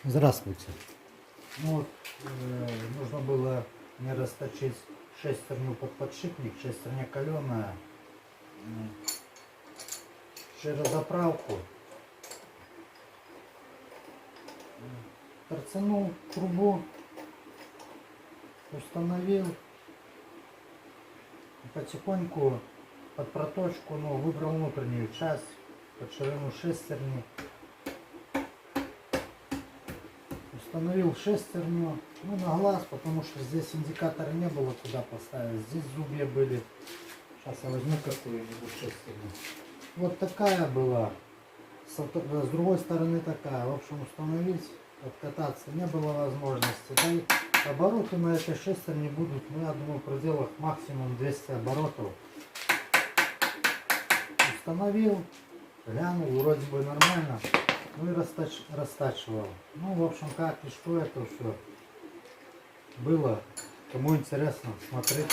Здравствуйте. Ну вот, нужно было мне расточить шестерню под подшипник, шестерня каленая, жирозаправку. Торцанул трубу, установил, потихоньку под проточку, но выбрал внутреннюю часть под ширину шестерни. Установил шестерню, ну, на глаз, потому что здесь индикатора не было куда поставить. Здесь зубья были. Сейчас я возьму какую-нибудь шестерню. Вот такая была. С другой стороны такая. В общем, установить, откататься не было возможности. Да и обороты на этой шестерне будут, ну, я думаю, в пределах максимум 200 оборотов. Установил, глянул, вроде бы нормально. Ну и растачивал. Ну, в общем, как и что это все было. Кому интересно, смотрите.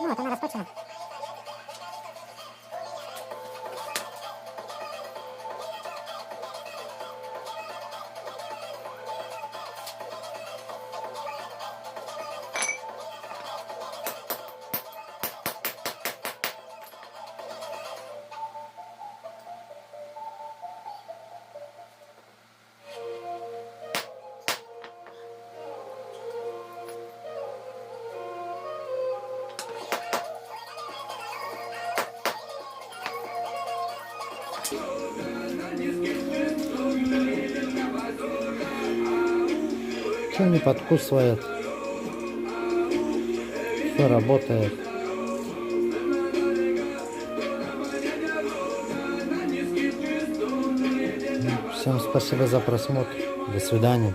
Вот, она раскручена. Что не подкусывает? Все работает. Всем спасибо за просмотр. До свидания.